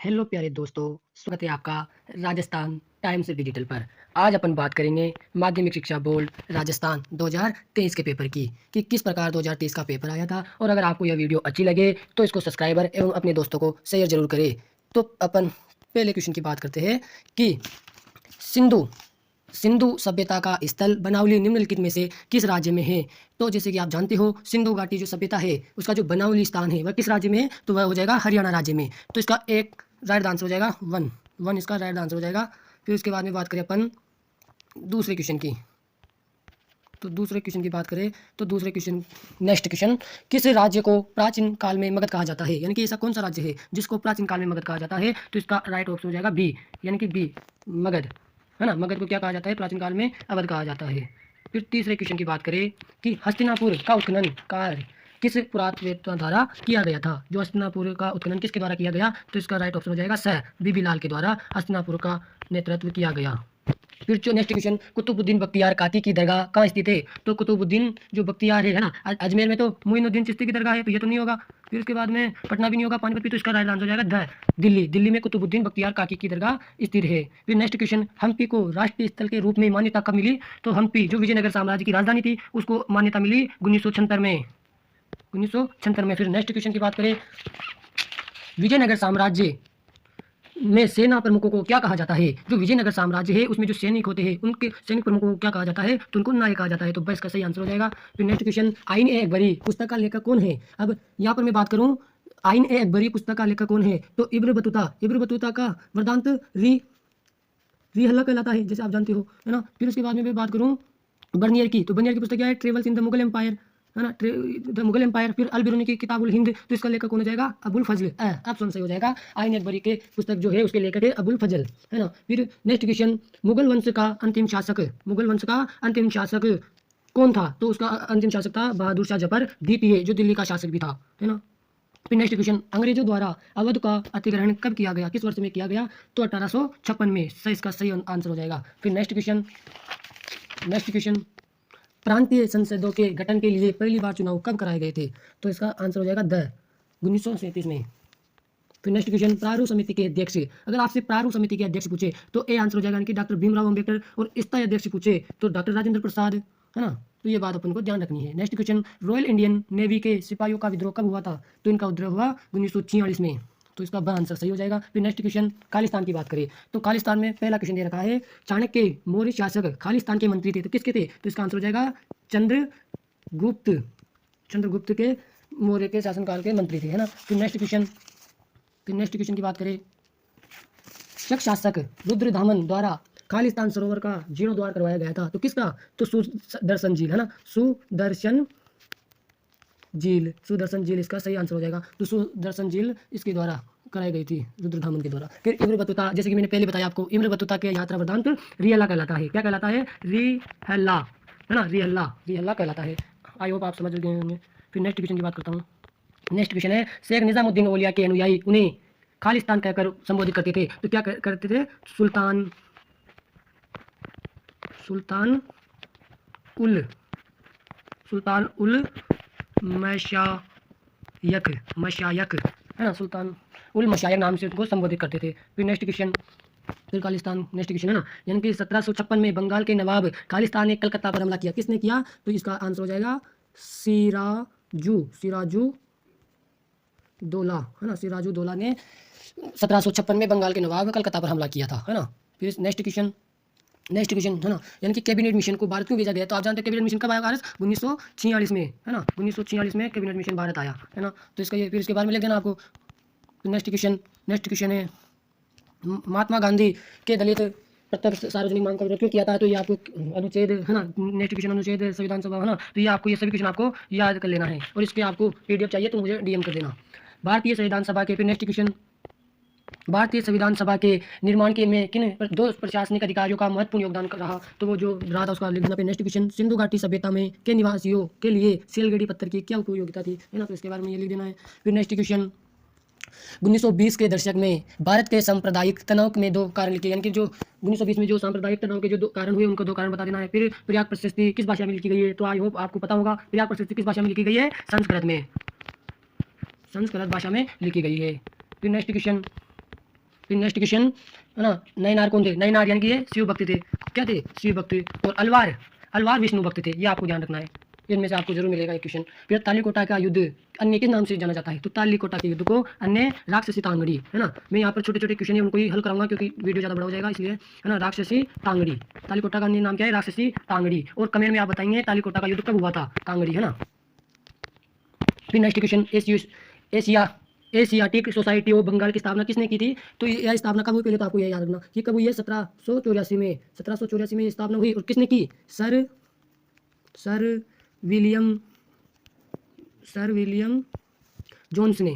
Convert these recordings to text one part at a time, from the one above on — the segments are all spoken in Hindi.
हेलो प्यारे दोस्तों, स्वागत है आपका राजस्थान टाइम्स डिजिटल पर। आज अपन बात करेंगे माध्यमिक शिक्षा बोर्ड राजस्थान 2023 के पेपर की कि किस प्रकार 2023 का पेपर आया था। और अगर आपको यह वीडियो अच्छी लगे तो इसको सब्सक्राइबर एवं अपने दोस्तों को शेयर जरूर करें। तो अपन पहले क्वेश्चन की बात करते हैं कि सिंधु सिंधु सभ्यता का स्थल बनावली निम्नलिखित में से किस राज्य में है। तो जैसे कि आप जानते हो, सिंधु घाटी जो सभ्यता है उसका जो बनावली स्थान है वह किस राज्य में है, तो वह हो जाएगा हरियाणा राज्य में। तो इसका एक राइट आंसर हो जाएगा वन वन इसका राइट आंसर हो जाएगा। फिर उसके बाद में बात करें अपन दूसरे क्वेश्चन की, तो दूसरे क्वेश्चन की बात करें तो दूसरे क्वेश्चन नेक्स्ट क्वेश्चन, किस राज्य को प्राचीन काल में मगध कहा जाता है, यानी कि ऐसा कौन सा राज्य है जिसको प्राचीन काल में मगध कहा जाता है। तो इसका राइट ऑप्शन हो जाएगा बी, यानी कि बी मगध, है ना। मगध को क्या कहा जाता है, प्राचीन काल में अवध कहा जाता है। फिर तीसरे क्वेश्चन की बात करें कि हस्तिनापुर का उत्खनन कार्य किस पुरातत्व द्वारा किया गया था। जो हस्तिनापुर का उत्खनन किसके द्वारा किया गया, तो इसका राइट ऑप्शन हो जाएगा सर बीबी लाल के द्वारा हस्तिनापुर का नेतृत्व किया गया। फिर जो नेक्स्ट क्वेश्चन, कुतुबुद्दीन बख्तियार काकी की दरगाह कहाँ स्थित है। तो कुतुबुद्दीन जो बख्तियार है ना, अजमेर में तो मोइनुद्दीन चिश्ती की दरगाह है, तो ये तो नहीं होगा। फिर उसके बाद में पटना भी नहीं होगा, पानीपत भी, तो इसका राइट आंसर हो जाएगा दिल्ली। दिल्ली में कुतुबुद्दीन बख्तियार काकी की दरगाह स्थित है। फिर नेक्स्ट क्वेश्चन, हम्पी को राष्ट्रीय स्थल के रूप में मान्यता कब मिली। तो हम्पी जो विजयनगर साम्राज्य की राजधानी थी उसको मान्यता मिली 1976 में, 1976 में। फिर नेक्स्ट क्वेश्चन की बात करें, विजयनगर साम्राज्य में सेना प्रमुखों को क्या कहा जाता है। जो विजयनगर साम्राज्य है उसमें जो सैनिक होते हैं उनके सैनिक प्रमुखों को क्या कहा जाता है, तो उनको नायक कहा जाता है। तो बस का सही आंसर हो जाएगा। फिर नेक्स्ट क्वेश्चन, आइन ए अकबरी पुस्तक का लेखक कौन है। अब यहाँ पर मैं बात करूँ, आइन ए अकबरी पुस्तक का लेखक कौन है, तो इब्न बतूता का वृतांत रिहल्ला कहलाता है, जैसे आप जानते हो, है ना। फिर उसके बाद में मैं बात करूँ बर्नियर की, तो बर्नियर की पुस्तक क्या है, travels in the Mughal empire, है ना, द मुगल एम्पायर। फिर अल बिरूनी की किताबुल हिंद, तो इसका लेखक कौन हो जाएगा, अबुल फजल। ऑप्शन सही हो जाएगा, आइन अकबरी के पुस्तक जो है उसके लेखक है अबुल फजल, है ना। फिर नेक्स्ट क्वेश्चन, मुगल वंश का अंतिम शासक, मुगल वंश का अंतिम शासक कौन था। तो उसका अंतिम शासक था बहादुर शाह जफर द्वितीय, जो दिल्ली का शासक भी था, है ना। फिर नेक्स्ट क्वेश्चन, अंग्रेजों द्वारा अवध का अधिग्रहण कब किया गया, किस वर्ष में किया गया, तो 1856 में। सही, इसका सही आंसर हो जाएगा। फिर नेक्स्ट क्वेश्चन, प्रांतीय संसदों के गठन के लिए पहली बार चुनाव कब कराए गए थे। तो इसका आंसर हो जाएगा 1937 में। फिर नेक्स्ट क्वेश्चन, प्रारूप समिति के अध्यक्ष, अगर आपसे प्रारूप समिति के अध्यक्ष पूछे तो ए आंसर हो जाएगा, यानी कि डॉक्टर भीमराव अम्बेडकर। और स्थायी अध्यक्ष पूछे तो डॉक्टर राजेंद्र प्रसाद, है ना। तो ये बात अपन को ध्यान रखनी है। Next question, royal Indian navy के सिपाहियों का विद्रोह कब हुआ था। तो इनका विद्रोह हुआ 1946 में। तो इसका ब आंसर सही हो जाएगा। फिर नेक्स्ट क्वेश्चन, खालिस्तान की बात करें तो खालिस्तान में पहला क्वेश्चन दे रखा है, चाणक्य मौर्य शासक खालिस्तान के मंत्री थे, तो किसके थे, तो इसका आंसर हो जाएगा चंद्रगुप्त, चंद्रगुप्त के मौर्य के शासनकाल के मंत्री थे, है ना। फिर नेक्स्ट क्वेश्चन की बात करें, शक शासक रुद्रदामन द्वारा खालिस्तान सरोवर का जीर्णोद्धार करवाया गया था, तो किसका, तो सुदर्शन झील, है ना, सुदर्शन झील इसका सही आंसर हो जाएगा। तो सुदर्शन झील इसके द्वारा कराई गई थी रुद्रदामन के द्वारा। फिर इब्न बतूता, जैसे कि मैंने पहले बताया आपको, इब्न बतूता के यात्रा वृत्तांत रिहल्ला कहलाता है। क्या कहलाता है, रिहल्ला, है ना, रिहल्ला कहलाता है। आई होप आप समझ गए होंगे। फिर नेक्स्ट क्वेश्चन की बात करता हूँ। नेक्स्ट क्वेश्चन है, शेख निजामुद्दीन औलिया के अनुयायी उन्हें खालिस्तान कहकर संबोधित करते थे, तो क्या करते थे, सुल्तान उल सुल्तान उल मशायक, है ना, सुल्तान उल मशायक नाम से उनको संबोधित करते थे। फिर नेक्स्ट क्वेश्चन, फिर खालिस्तान नेक्स्ट क्वेश्चन, है ना, यानी कि 1756 में बंगाल के नवाब खालिस्तान ने कलकत्ता पर हमला किया, किसने किया, तो इसका आंसर हो जाएगा सिराजू दौला, है ना, सिराजू दौला ने 1756 में बंगाल के नवाब कलकत्ता पर हमला किया था, है ना। फिर नेक्स्ट क्वेश्चन, है ना, यानी कि कैबिनेट मिशन को भारत क्यों भेजा गया, तो आप जानते हैं कैबिनेट मिशन कब आया भारत, 1946 में, है ना, 1946 में कैबिनेट मिशन भारत आया, है ना। तो इसका ये फिर इसके बारे में लिख देना आपको। नेक्स्ट क्वेश्चन है, महात्मा गांधी के दलित प्रत्यक्ष सार्वजनिक मांग का विरोध क्यों किया था, तो ये आपको अनुच्छेद, है ना, नेक्स्ट क्वेश्चन अनुच्छेद संविधान सभा, है ना। तो ये आपको ये सभी क्वेश्चन आपको याद कर लेना है, और इसके आपको PDF चाहिए तो मुझे DM कर देना। भारतीय संविधान सभा के, फिर नेक्स्ट क्वेश्चन, भारतीय संविधान सभा के निर्माण के में किन दो प्रशासनिक अधिकारियों का महत्वपूर्ण योगदान रहा, तो वो जो रहा था उसका लिख देना। फिर नेक्स्ट क्वेश्चन, सिंधु घाटी सभ्यता में के निवासियों के लिए सेलगढ़ी पत्थर की क्या उपयोगिता थी, है ना, तो इसके बारे में ये लिख देना है। फिर नेक्स्ट क्वेश्चन, 1920 के दशक में भारत के सांप्रदायिक तनाव में दो कारण लिखे, यानी कि जो 1920 में जो सांप्रदायिक तनाव के जो दो कारण हुए उनको दो कारण बता देना है। फिर प्रयाग प्रशस्ति किस भाषा में लिखी गई है, तो आई होप आपको पता होगा, प्रयाग प्रशस्ति किस भाषा में लिखी गई है, संस्कृत भाषा में लिखी गई है। फिर नेक्स्ट क्वेश्चन, फिर नेक्स्ट क्वेश्चन है ना, नयनार कौन थे? नयनार यानी कि ये शिव भक्त थे। क्या थे? शिव भक्त। और अलवार, अलवार विष्णु भक्त थे। ये आपको ध्यान रखना है, इनमें से आपको जरूर मिलेगा एक क्वेश्चन। फिर तालीकोटा का युद्ध अन्य किस नाम से जाना जाता है? तो तालीकोटा के युद्ध को अन्य राक्षसी तांगड़ी, है ना। मैं यहाँ पर छोटे छोटे क्वेश्चन है उनको ही हल कराऊंगा क्योंकि वीडियो ज़्यादा बड़ा हो जाएगा, इसलिए, है ना। राक्षसी तांगड़ी, तालीकोटा का अन्य नाम क्या है? राक्षसी तांगड़ी। और कमेंट में आप बताएंगे तालीकोटा का युद्ध कब हुआ था? तांगड़ी, है ना। फिर next question, Asia Asiatic society of Bengal की स्थापना किसने की थी? तो यह स्थापना कब हुई? पहले तो आपको यह याद रखना कि कब हुई है, 1784 में। 1784 में स्थापना हुई। और किसने की? Sir sir William sir William Jones ने,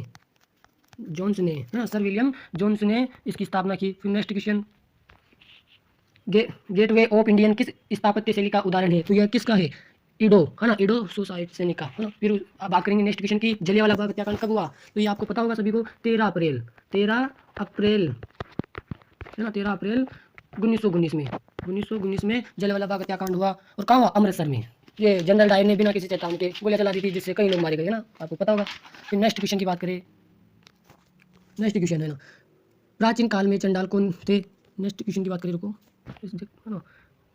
हाँ, सर विलियम जोन्स ने इसकी स्थापना की। फिर next question, gateway of Indian किस स्थापत्य शैली का उदाहरण है? तो यह किसका है? ईडो, है ना, ईडो सोसाइटी सैनिक का, है ना। फिर अब बात करेंगे नेक्स्ट क्वेश्चन की, जलियांवाला बाग हत्याकांड कब हुआ? तो ये आपको पता होगा सभी को, 13 अप्रैल, 13 अप्रैल, है ना, 13 अप्रैल 1919 में, 1919 में जलियांवाला बाग हत्याकांड हुआ। और कहाँ हुआ? अमृतसर में। ये जनरल डायर ने बिना किसी चेतावनी के गोलियां चला दी थी, जिससे कई लोग मारे गए, है ना, आपको पता होगा। फिर नेक्स्ट क्वेश्चन की बात करें, नेक्स्ट क्वेश्चन है ना, प्राचीन काल में चंडाल कौन थे? नेक्स्ट क्वेश्चन की बात करें, रुको, है ना,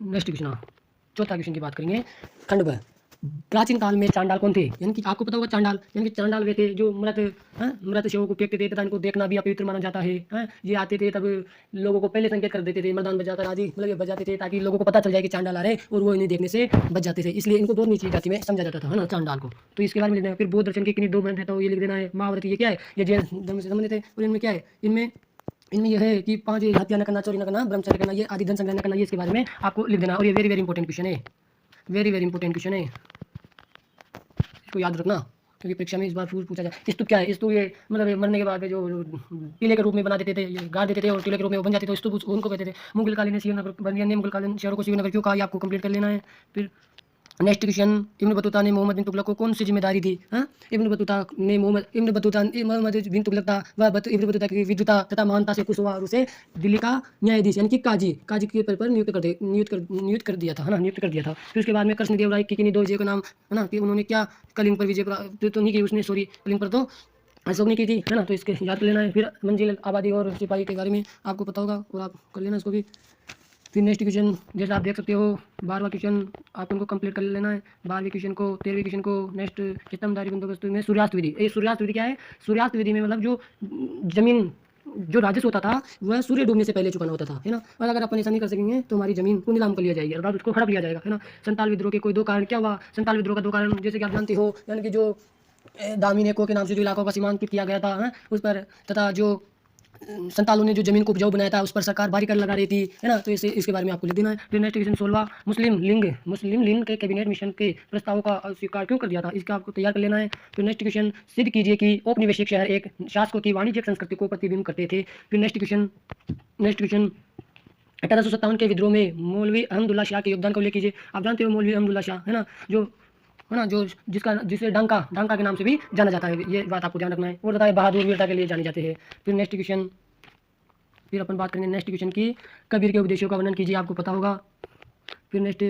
नेक्स्ट क्वेश्चन, हाँ, चौथा क्वेश्चन की बात करेंगे, खंड ब, प्राचीन काल में चांडाल कौन थे? यानी कि आपको पता होगा चांडाल, यानी कि चांडाल वे थे जो मृत शवों को फेंकते थे तथा इनको देखना भी अपवित्र माना जाता है, हैं? ये आते थे तब लोगों को पहले संकेत कर देते थे, मर्दान बजाकर आदि, मतलब ये बजाते थे ताकि लोगों को पता चल जाए कि चांडाल आ रहे और वो इन्हें देखने से बच जाते थे, इसलिए इनको बहुत नीची जाति में समझा जाता था, है ना, चांडाल को। तो इसके बारे में लिखना है। फिर बौद्ध दर्शन के किन्हीं दो ग्रंथ है, तो ये लिख देना है। महाभारत ये क्या है? ये जैन धर्म से संबंधित है। और इनमें क्या है? इनमें इनमें यह है कि 5 हत्या न करना, चोरी न करना, ब्रह्मचर्य करना, ये आदि धन संग्रह न करना, ये इसके बारे में आपको लिख देना। और ये वेरी वेरी इंपॉर्टेंट क्वेश्चन है, वेरी वेरी इंपॉर्टेंट क्वेश्चन है, इसको याद रखना क्योंकि परीक्षा में इस बार पूछा जाए। स्तूप क्या है? स्तूप ये मतलब ये मरने के बाद जो टीले के रूप में बना देते थे, ये गाड़ देते थे और टीले के रूप में वो बन जाते थे, स्तूप उनको कहते थे। मुगलकालीन श्रीनगर बनिया ने मुगलकालीन शहरों को श्रीनगर क्यों कहा? ये आपको कंप्लीट कर लेना है। फिर नेक्स्ट क्वेश्चन, इब्न बतूता ने मोहम्मद बिन तुगलक को कौन सी जिम्मेदारी दी? हाँ, इब्न बतूता मोहम्मद बिन तुगलक था, वह इब्न बतूता की विद्वता तथा महानता से खुश हुआ और उसे दिल्ली का न्यायाधीश यानी कि काजी के पद पर नियुक्त कर दिया था, है ना, नियुक्त कर दिया था। फिर उसके बाद में कृष्णदेव राय की किन्हीं दो विजय का नाम, है ना, कि उन्होंने क्या कलिंग पर विजय तो नहीं की उसने, सॉरी, कलिंग पर तो अशोक ने की थी, है ना, तो इसके याद कर लेना है। फिर मंजिल, आबादी और सिपाही के बारे में आपको पता होगा और आप कर लेना इसको भी। फिर नेक्स्ट क्वेश्चन, जैसे आप देख सकते हो 12वां क्वेश्चन आप उनको कंप्लीट कर लेना है। 12वें क्वेश्चन को, 13वें क्वेश्चन को, नेक्स्ट चित्तमदारी बंदोबस्त में सूर्यास्त विधि। ये सूर्यास्त विधि क्या है? सूर्यास्त विधि में मतलब जो जमीन, जो राजस्व होता था वह सूर्य डूबने से पहले चुकाना होता था, है ना। और अगर अपन ऐसा नहीं कर सकेंगे तो हमारी जमीन को नीलाम कर लिया जाएगी, अर्थात उसको हड़प लिया जाएगा, है ना। संताल विद्रोह के कोई दो कारण क्या हुआ? संताल विद्रोह का दो कारण जैसे कि आप जानते हो, यानी कि जो दामिनी को के नाम से जो इलाकों का सीमांकित किया गया था, है, उस पर, तथा जो संतालों ने जो जमीन को उपजाऊ बनाया था उस पर सरकार भारी कर लगा रही थी, है ना। तो इसे इसके बारे में आपको लिख देना है। फिर नेक्स्ट क्वेश्चन 16, मुस्लिम लीग के कैबिनेट मिशन के प्रस्तावों का अस्वीकार क्यों कर दिया था? इसका आपको तैयार कर लेना है। फिर नेक्स्ट क्वेश्चन, सिद्ध कीजिए कि औपनिवेशिक शहर एक शासकों की वाणिज्यिक संस्कृति को प्रतिबिंब करते थे। फिर नेक्स्ट क्वेश्चन 1857 के विद्रोह में मौलवी अहमदुल्ला शाह के योगदान को उल्लेख कीजिए। आप जानते हो मौलवी अहमदुल्ला शाह, है ना, जो, है ना, जो जिसे डंका के नाम से भी जाना जाता है, ये बात आपको ध्यान रखना है। और बताए बहादुर वीरता के लिए जाने जाते हैं। फिर नेक्स्ट क्वेश्चन, फिर अपन बात करेंगे नेक्स्ट क्वेश्चन की, कबीर के उपदेशों का वर्णन कीजिए, आपको पता होगा। फिर नेक्स्ट,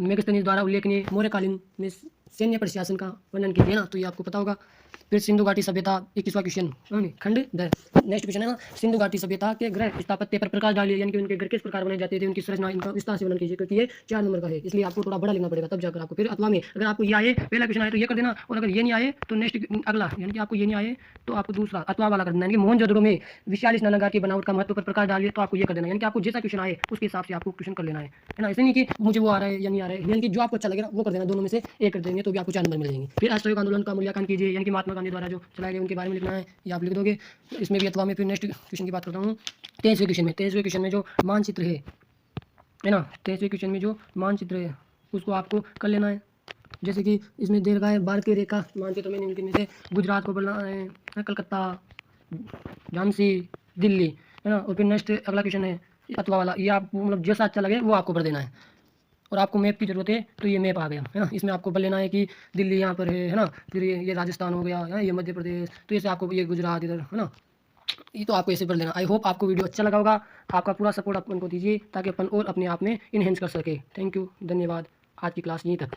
मेगस्थनीज द्वारा उल्लेखनीय मौर्यकालीन में सैन्य प्रशासन का वर्णन कीजिए ना, तो ये आपको पता होगा। फिर सिंधु घाटी सभ्यता 21वां क्वेश्चन, खंड द, नेक्स्ट क्वेश्चन है ना, सिंधु घाटी सभ्यता के ग्रह स्थापत्य पर प्रकाश डालिए, यानी कि उनके घर किस प्रकार बनाए जाते थे, उनकी संरचना, इनका विस्तार से वर्णन कीजिए, क्योंकि ये 4 नंबर का है, इसलिए आपको थोड़ा बड़ा लिखना पड़ेगा तब जाकर आपको। फिर अथवा में अगर आपको ये आए, पहला क्वेश्चन आए तो ये कर देना, और अगर ये नहीं आए तो नेक्स्ट अगला, यानी कि आपको ये नहीं आए तो आपको दूसरा अथवा वाला कर देना, यानी कि मोहनजोदड़ो में विशाल स्नानागार की बनावट का महत्व पर प्रकाश डालिए, तो आपको ये कर देना, यानी कि आपको जैसा क्वेश्चन आए उसके हिसाब से आपको क्वेश्चन कर लेना है ना। ऐसे नहीं कि मुझे वो आ रहा है या नहीं आ रहा है, यानी कि जो आपको अच्छा लगेगा वो कर देना, दोनों में से एक कर देंगे तो भी आपको 4 नंबर मिल जाएंगे। फिर असहयोग आंदोलन का मूल्यांकन कीजिए, यानी कि महात्मा गांधी द्वारा जो चलाए गए उनके बारे में लिखना है, ये आप लिख दोगे इसमें भी अथवा में। फिर नेक्स्ट क्वेश्चन की बात करता हूँ 23वें क्वेश्चन में जो मानचित्र है ना, 23वें क्वेश्चन में जो मानचित्र है उसको आपको कर लेना है। जैसे कि इसमें दे रखा है भारत की रेखा मानचित्र में निम्न में से गुजरात को बनाना है, कलकत्ता, झांसी, दिल्ली, है ना। और फिर नेक्स्ट अगला क्वेश्चन है अथवा वाला, ये आपको मतलब जैसा अच्छा लगे वो आपको भर देना है। और आपको मैप की जरूरत है तो ये मैप आ गया, है ना, इसमें आपको भर लेना है कि दिल्ली यहाँ पर है ना, फिर ये राजस्थान हो गया, है ये मध्य प्रदेश, तो ऐसे आपको ये गुजरात इधर, है ना, ये तो आपको ऐसे भर लेना। आई होप आपको वीडियो अच्छा लगा होगा, आपका पूरा सपोर्ट अपन को दीजिए ताकि अपन और अपने आप में इनहेंस कर सके। थैंक यू, धन्यवाद, आज की क्लास यहीं तक।